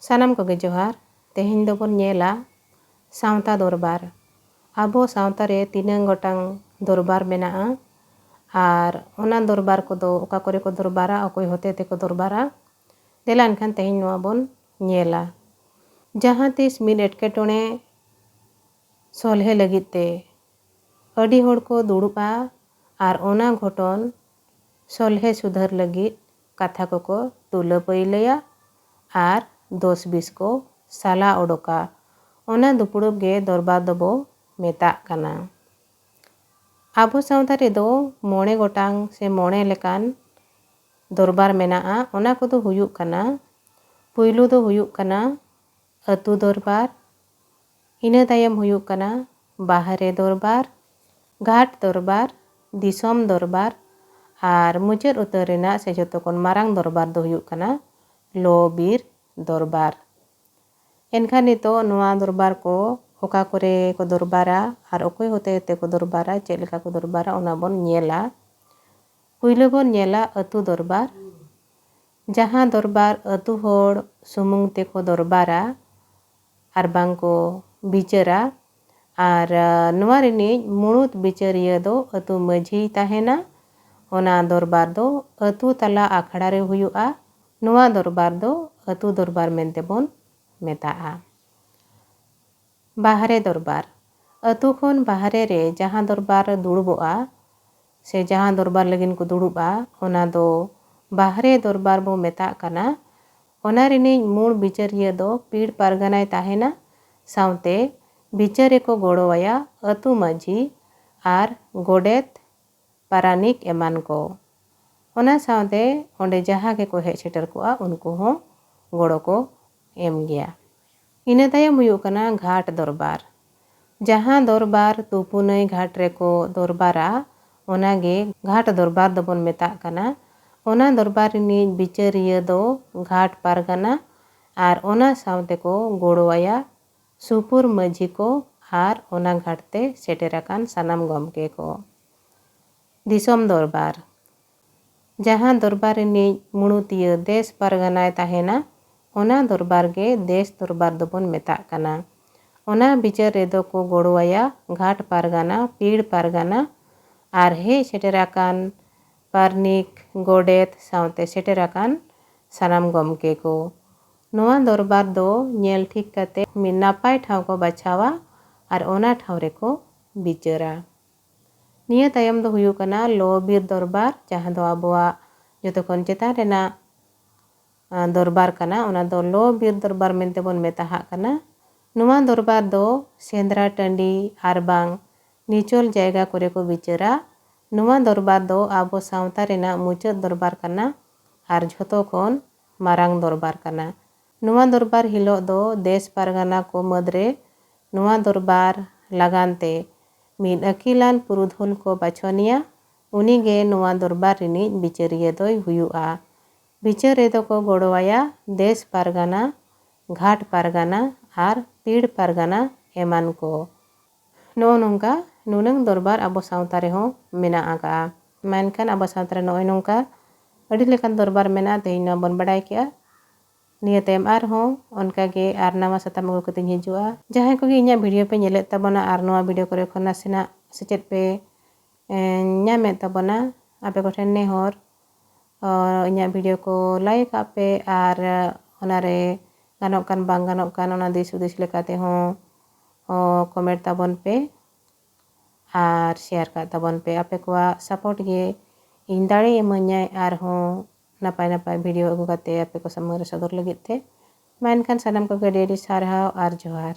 ᱥᱟᱱᱟᱢ ᱠᱚᱜᱮ ᱡᱚᱦᱟᱨ। ᱛᱮᱦᱮᱧ ᱫᱚᱵᱚᱱ ᱧᱮᱞᱟ ᱥᱟᱶᱛᱟ ᱫᱚᱨᱵᱟᱨ। ᱟᱵᱚ ᱥᱟᱶᱛᱟ ᱨᱮ ᱛᱤᱱᱟᱹᱜ ᱜᱚᱴᱟᱝ ᱫᱚᱨᱵᱟᱨ ᱢᱮᱱᱟᱜᱼᱟ ᱟᱨ ᱚᱱᱟ ᱫᱚᱨᱵᱟᱨ ᱠᱚᱫᱚ ᱚᱠᱟ ᱠᱚᱨᱮ ᱠᱚ ᱫᱚᱨᱵᱟᱨᱟ, ᱚᱠᱚᱭ ᱦᱚᱛᱮ ᱛᱮᱠᱚ ᱫᱚᱨᱵᱟᱨᱟ। ᱫᱮᱞᱟ ᱮᱱᱠᱷᱟᱱ ᱛᱮᱦᱮᱧ ᱱᱚᱣᱟ ᱵᱚᱱ ᱧᱮᱞᱟ। ᱡᱟᱦᱟᱸ ᱛᱤᱥ ᱢᱤᱫ ᱮᱴᱠᱮᱴᱚᱬᱮ ᱥᱚᱞᱦᱮ ᱞᱟᱹᱜᱤᱫ te ᱟᱹᱰᱤ ᱦᱚᱲ ᱠᱚ ᱫᱩᱲᱩᱵᱼᱟ ᱟᱨ ᱚᱱᱟ ᱜᱷᱚᱴᱚᱱ ᱥᱚᱞᱦᱮ ᱥᱩᱫᱷᱟᱹᱨ ᱞᱟᱹᱜᱤᱫ ᱠᱟᱛᱷᱟ ᱠᱚᱠᱚ ᱛᱩᱞᱟᱹ ᱯᱟᱹᱭᱞᱟᱹᱭᱟ ᱟᱨ ᱫᱳᱥ ᱵᱤᱥ ᱠᱚ ᱥᱟᱞᱟ ᱚᱰᱳᱠᱟ। ᱚᱱᱟ ᱫᱩᱯᱲᱩᱵ ᱜᱮ ᱫᱚᱨᱵᱟᱨ ᱫᱚᱵᱚ ᱢᱮᱛᱟᱜ ᱠᱟᱱᱟ। ᱟᱵᱚ ᱥᱟᱶᱛᱟ ᱨᱮᱫᱚ 9 ᱜᱚᱴᱟᱝ ᱥᱮ 9 ᱞᱮᱠᱟᱱ ᱫᱚᱨᱵᱟᱨ ᱢᱮᱱᱟᱜᱼᱟ। ᱚᱱᱟ ᱠᱚᱫᱚ ᱦᱩᱭᱩᱜ ᱠᱟᱱᱟ, ᱯᱩᱭᱞᱩ ᱫᱚ ᱦᱩᱭᱩᱜ ᱠᱟᱱᱟ ᱟᱹᱛᱩ ᱫᱚᱨᱵᱟᱨ, ᱤᱱᱟᱹ ᱛᱟᱭᱚᱢ ᱦᱩᱭᱩᱜ ᱠᱟᱱᱟ ᱵᱟᱦᱨᱮ ᱫᱚᱨᱵᱟᱨ, ᱜᱷᱟᱴ ᱫᱚᱨᱵᱟর, ᱫᱤᱥᱚᱢ ᱫᱚᱨᱵᱟᱨ ᱟᱨ ᱢᱩᱪᱟᱹᱫ ᱩᱛᱟᱹᱨ ᱨᱮᱱᱟᱜ ᱥᱮ ᱡᱚᱛᱚ ᱠᱷᱚᱱ ᱢᱟᱨᱟᱝ ᱫᱚᱨᱵᱟᱨ ᱫᱚ ᱦᱩᱭᱩᱜ ᱠᱟᱱᱟ ᱞᱚ ᱵᱤᱨ ᱫᱚᱨᱵᱟᱨ। ᱮᱱᱠᱷᱟᱱ ᱱᱤᱛᱚᱜ ᱱᱚᱣᱟ ᱫᱚᱨᱵᱟᱨ ᱠᱚ ᱚᱠᱟ ᱠᱚᱨᱮ ᱠᱚ ᱫᱚᱨᱵᱟᱨᱟ ᱟᱨ ᱚᱠᱚᱭ ᱦᱚᱛᱮ ᱛᱮᱠᱚ ᱫᱚᱨᱵᱟᱨᱟ, ᱪᱮᱫ ᱞᱮᱠᱟ ᱠᱚ ᱫᱚᱨᱵᱟᱨᱟ ᱚᱱᱟ ᱵᱚᱱ ᱧᱮᱞᱟ। ᱯᱩᱭᱞᱩ ᱵᱚᱱ ᱧᱮᱞᱟ ᱟᱹᱛᱩ ᱫᱚᱨᱵᱟᱨ। ᱡᱟᱦᱟᱸ ᱫᱚᱨᱵᱟᱨ ᱟᱹᱛᱩ ᱦᱚᱲ ᱥᱩᱢᱩᱝ ᱛᱮᱠᱚ ᱫᱚᱨᱵᱟᱨᱟ ᱟᱨ ᱵᱟᱝ ᱠᱚ ᱵᱤᱪᱟᱹᱨᱟ ᱟᱨ ᱱᱚᱣᱟ ᱨᱤᱱᱤᱡ ᱢᱩᱲᱩᱫ ᱵᱤᱪᱟᱹᱨᱤᱭᱟᱹ ᱫᱚ ᱟᱹᱛᱩ ᱢᱟᱺᱡᱷᱤᱭ ᱛᱟᱦᱮᱱᱟ। ᱚᱱᱟ ᱫᱚᱨᱵᱟᱨ ᱫᱚ ᱟᱹᱛᱩ ᱛᱟᱞᱟ ᱟᱠᱷᱲᱟ ᱨᱮ ᱦᱩᱭᱩᱜᱼᱟ। ᱱᱚᱣᱟ ᱫᱚᱨᱵᱟᱨ ᱫᱚ ᱟᱹᱛᱩ ᱫᱚᱨᱵᱟᱨ ᱢᱮᱱᱛᱮ ᱵᱚᱱ ᱢᱮᱛᱟᱜᱼᱟ। ᱵᱟᱦᱨᱮ ᱫᱚᱨᱵᱟর। ᱟᱹᱛᱩ ᱠᱷᱚᱱ ᱵᱟᱦᱨᱮ ᱨᱮ ᱡᱟᱦᱟᱸ ᱫᱚᱨᱵᱟᱨ ᱫᱩᱲᱩᱵᱚᱜᱼᱟ ᱥᱮ ᱡᱟᱦᱟᱸ ᱫᱚᱨᱵᱟর ᱞᱟᱹᱜᱤᱫ ᱠᱚ ᱫᱩᱲᱩᱵᱼᱟ ᱚᱱᱟ ᱫᱚ ᱵᱟᱦᱨᱮ ᱫᱚᱨᱵᱟᱨ ᱵᱚ ᱢᱮᱛᱟᱜ ᱠᱟᱱᱟ। ᱚᱱᱟ ᱨᱤᱱᱤᱡ ᱢᱩᱲ ᱵᱤᱪᱟᱹᱨᱤᱭᱟᱹ ᱫᱚ ᱯᱤᱲ ᱯᱟᱨᱜᱟᱱᱟᱭ ᱛᱟᱦᱮᱱᱟ, ᱥᱟᱶᱛᱮ ᱵᱤᱪᱟᱹᱨ ᱨᱮᱠᱚ ᱜᱚᱲᱚᱣᱟᱭᱟ ᱟᱹᱛᱩ ᱢᱟᱺᱡᱷᱤ ᱟᱨ ᱜᱚᱰᱮᱛ, ᱯᱟᱨᱟᱱᱤᱠ ᱮᱢᱟᱱ ᱠᱚ। ᱚᱱᱟ ᱥᱟᱶᱛᱮ ᱚᱸᱰᱮ ᱡᱟᱦᱟᱸ ᱜᱮᱠᱚ ᱦᱮᱡ ᱥᱮᱴᱮᱨ ᱠᱚᱜᱼᱟ ᱩᱱᱠᱩ ᱦᱚᱸ ᱜᱚᱲᱚ ko ᱮᱢ ᱜᱮᱭᱟ। ᱤᱱᱟᱹ ᱛᱟᱭᱚᱢ ᱦᱩᱭᱩᱜ ᱠᱟᱱᱟ ᱜᱷᱟᱴ ᱫᱚᱨᱵᱟᱨ। ᱡᱟᱦᱟᱸ ᱫᱚᱨᱵᱟᱨ ᱛᱩᱯᱩᱱᱟᱹᱭ ᱜᱷᱟᱴ ᱨᱮᱠᱚ ᱫᱚᱨᱵᱟᱨᱟ ᱚᱱᱟᱜᱮ ᱜᱷᱟᱴ ᱫᱚᱨᱵᱟᱨ ᱫᱚᱵᱚᱱ ᱢᱮᱛᱟᱜ ᱠᱟᱱᱟ। ᱚᱱᱟ ᱫᱚᱨᱵᱟᱨ ᱨᱤᱱᱤᱡ ᱵᱤᱪᱟᱹᱨᱤᱭᱟᱹ ᱫᱚ ᱜᱷᱟᱴ ᱯᱟᱨᱜᱟᱱᱟ ᱟᱨ ᱚᱱᱟ ᱥᱟᱶᱛᱮ ᱠᱚ ᱜᱚᱲᱚᱣᱟᱭᱟ ᱥᱩᱯᱩᱨ ᱢᱟᱺᱡᱷᱤ ᱠᱚ ᱟᱨ ᱚᱱᱟ ᱜᱷᱟᱴ te ᱥᱮᱴᱮᱨ ᱟᱠᱟᱱ ᱥᱟᱱᱟᱢ ᱜᱚᱢᱠᱮ ᱠᱚ। ᱫᱤᱥᱚᱢ ᱫᱚᱨᱵᱟᱨ। ᱡᱟᱦᱟᱸ ᱫᱚᱨᱵᱟর ᱨᱤᱱᱤᱡ ᱢᱩᱲᱩᱛᱤᱭᱟᱹ ᱫᱮᱥ ᱯᱟᱨᱜᱟᱱᱟᱭ ᱛᱟᱦᱮᱱᱟ ᱚᱱᱟ ᱫᱚᱨᱵᱟᱨ ᱜᱮ ᱫᱮᱥ ᱫᱚᱨᱵᱟᱨ ᱫᱚᱵᱚᱱ ᱢᱮᱛᱟᱜ ᱠᱟᱱᱟ। ᱚᱱᱟ ᱵᱤᱪᱟᱹᱨ ᱨᱮᱫᱚ ᱠᱚ ᱜᱚᱲᱚᱣᱟᱭᱟ ᱜᱷᱟᱴ ᱯᱟᱨᱜᱟᱱᱟ, ᱯᱤᱲ ᱯᱟᱨᱜᱟᱱᱟ ᱟᱨ ᱦᱮᱡ ᱥᱮᱴᱮᱨ ᱟᱠᱟᱱ ᱯᱟᱨᱱᱤᱠ, ᱜᱚᱰᱮᱛ ᱥᱟᱶᱛᱮ ᱥᱮᱴᱮর akan ᱥᱟᱱᱟᱢ ᱜᱚᱢᱠᱮ ᱠᱚ। ᱱᱚᱣᱟ ᱫᱚᱨᱵᱟᱨ ᱫᱚ ᱧᱮᱞ ᱴᱷᱤᱠ ᱠᱟᱛᱮ ᱢᱤᱫ ᱱᱟᱯᱟᱭ ᱴᱷᱟᱶ ᱠᱚ ᱵᱟᱪᱷᱟᱣᱟ ᱟᱨ ᱚᱱᱟ ᱴᱷᱟᱶ ᱨᱮᱠᱚ ᱵᱤᱪᱟᱹᱨᱟ। ᱱᱤᱭᱟᱹ ᱛᱟᱭᱚᱢ ᱫᱚ ᱦᱩᱭᱩᱜ ᱠᱟᱱᱟ ᱞᱚ ᱵᱤᱨ ᱫᱚᱨᱵᱟᱨ, ᱡᱟᱦᱟᱸ ᱫᱚ ᱟᱵᱚᱣᱟᱜ ᱡᱚᱛᱚ ᱠᱷᱚᱱ ᱪᱮᱛᱟᱱ ᱨᱮᱱᱟᱜ ᱫᱚᱨᱵᱟᱨ ᱠᱟᱱᱟ। ᱚᱱᱟ ᱫᱚ ᱞᱚ ᱵᱤᱨ ᱫᱚᱨᱵᱟᱨ ᱢᱮᱱᱛᱮ ᱵᱚᱱ ᱢᱮᱛᱟᱜ ᱠᱟᱱᱟ। ᱱᱚᱣᱟ ᱫᱚᱨᱵᱟᱨ ᱫᱚ ᱥᱮᱸᱫᱽᱨᱟ ᱴᱟᱺᱰᱤ ᱟᱨ ᱵᱟᱝ ᱱᱤᱪᱚᱞ ᱡᱟᱭᱜᱟ ᱠᱚᱨᱮ ᱠᱚ ᱵᱤᱪᱟᱹᱨᱟ। ᱱᱚᱣᱟ ᱫᱚᱨᱵᱟᱨ ᱫᱚ ᱟᱵᱚ ᱥᱟᱶᱛᱟ ᱨᱮᱱᱟᱜ ᱢᱩᱪᱟᱹᱫ ᱫᱚᱨᱵᱟᱨ ᱠᱟᱱᱟ ᱟᱨ ᱡᱷᱚᱛᱚ ᱠᱷᱚᱱ ᱢᱟᱨᱟᱝ ᱫᱚᱨᱵᱟᱨ ᱠᱟᱱᱟ। ᱱᱚᱣᱟ ᱫᱚᱨᱵᱟᱨ ᱦᱤᱞᱳᱜ ᱫᱚ ᱫᱮᱥ ᱯᱟᱨᱜᱟᱱᱟ ᱠᱚ ᱢᱩᱫᱽᱨᱮ ᱱᱚᱣᱟ ᱫᱚᱨᱵᱟᱨ ᱞᱟᱜᱟᱱᱛᱮ ᱢᱤᱫ ᱟᱹᱠᱤᱞᱟᱱ ᱯᱩᱨᱩᱫᱷᱩᱞ ᱠᱚ ᱵᱟᱪᱷᱚᱱᱤᱭᱟ। ᱩᱱᱤᱜᱮ ᱱᱚᱣᱟ ᱫᱚᱨᱵᱟᱨ ᱨᱤᱱᱤᱡ ᱵᱤᱪᱟᱹᱨᱤᱭᱟᱹ ᱫᱚᱭ ᱦᱩᱭᱩᱜᱼᱟ। ᱵᱤᱪᱟᱹᱨ ᱨᱮᱫᱚ ᱠᱚ ᱜᱚᱲᱚᱣᱟᱭᱟ ᱫᱮᱥ ᱯᱟᱨᱜᱟᱱᱟ, ᱜᱷᱟᱴ ᱯᱟᱨᱜᱟᱱᱟ ᱟᱨ ᱯᱤᱲ ᱯᱟᱨᱜᱟᱱᱟ ᱮᱢᱟᱱ ᱠᱚ। ᱱᱚᱜᱼᱚ ᱱᱚᱝᱠᱟ ᱱᱩᱱᱟᱹᱝ ᱫᱚᱨᱵᱟᱨ ᱟᱵᱚ ᱥᱟᱶᱛᱟ ᱨᱮᱦᱚᱸ ᱢᱮᱱᱟᱜ ᱟᱠᱟᱜᱼᱟ। ᱢᱮᱱᱠᱷᱟᱱ ᱟᱵᱚ ᱥᱟᱶᱛᱟ ᱨᱮ ᱱᱚᱜᱼᱚᱭ ᱱᱚᱝᱠᱟ ᱟᱹᱰᱤ ᱞᱮᱠᱟᱱ ᱫᱚᱨᱵᱟᱨ ᱢᱮᱱᱟᱜᱼᱟ। ᱛᱮᱦᱮᱧ ᱱᱚᱣᱟ ᱵᱚᱱ ᱵᱟᱰᱟᱭ ᱠᱮᱜᱼᱟ। ᱱᱤᱭᱟᱹ ᱛᱟᱭᱚᱢ ᱟᱨᱦᱚᱸ ᱚᱱᱠᱟᱜᱮ ᱟᱨ ᱱᱟᱣᱟ ᱥᱟᱛᱟᱢ ᱟᱹᱜᱩ ᱠᱟᱛᱮᱧ ᱦᱤᱡᱩᱜᱼᱟ। ᱡᱟᱦᱟᱸᱭ ᱠᱚᱜᱮ ᱤᱧᱟᱹᱜ ᱵᱷᱤᱰᱤᱭᱳ ᱯᱮ ᱧᱮᱞᱮᱫ ᱛᱟᱵᱚᱱᱟ ᱟᱨ ᱱᱚᱣᱟ ᱵᱷᱤᱰᱤᱭᱳ ᱠᱚᱨᱮ ᱠᱷᱚᱱ ᱱᱟᱥᱮᱱᱟᱜ ᱥᱮᱪᱮᱫ ᱯᱮ ᱧᱟᱢᱮᱫ ᱛᱟᱵᱚᱱᱟ, ᱟᱯᱮ ᱠᱚᱴᱷᱮᱱ ᱱᱮᱦᱚᱨ ᱤᱧᱟᱹᱜ ᱵᱷᱤᱰᱤᱭᱳ ᱠᱚ ᱞᱟᱭᱤᱠ ᱠᱟᱜ ᱯᱮ ᱟᱨ ᱚᱱᱟᱨᱮ ᱜᱟᱱᱚᱜ ᱠᱟᱱ ᱵᱟᱝ ᱜᱟᱱᱚᱜ ᱠᱟᱱ ᱚᱱᱟ ᱫᱤᱥ ᱦᱩᱫᱤᱥ ᱞᱮᱠᱟ ᱛᱮᱦᱚᱸ ᱠᱚᱢᱮᱱᱴ ᱛᱟᱵᱚᱱ ᱯᱮ ᱟᱨ শেয়ার ᱠᱟᱜ ᱛᱟᱵᱚᱱ ᱯᱮ। ᱟᱯᱮ ᱠᱚᱣᱟᱜ ᱥᱟᱯᱳর্ᱴ ᱜᱮ ᱤᱧ ᱫᱟᱲᱮ ᱤᱢᱟᱹᱧᱟᱭ ᱟᱨᱦᱚᱸ ᱱᱟᱯᱟᱭ ᱱᱟᱯᱟᱭ ᱵᱷᱤᱰᱤᱭᱳ ᱟᱹᱜᱩ ᱠᱟᱛᱮ ᱟᱯᱮ ᱠᱚ ᱥᱟᱢᱟᱝ ᱨᱮ ᱥᱚᱫᱚᱨ ᱞᱟᱹᱜᱤᱫ te। ᱢᱮᱱᱠᱷᱟᱱ ᱥᱟᱱᱟᱢ ᱠᱚᱜᱮ ᱟᱹᱰᱤ ᱟᱹᱰᱤ ᱥᱟᱨᱦᱟᱣ ᱟᱨ ᱡᱚᱦᱟᱨ।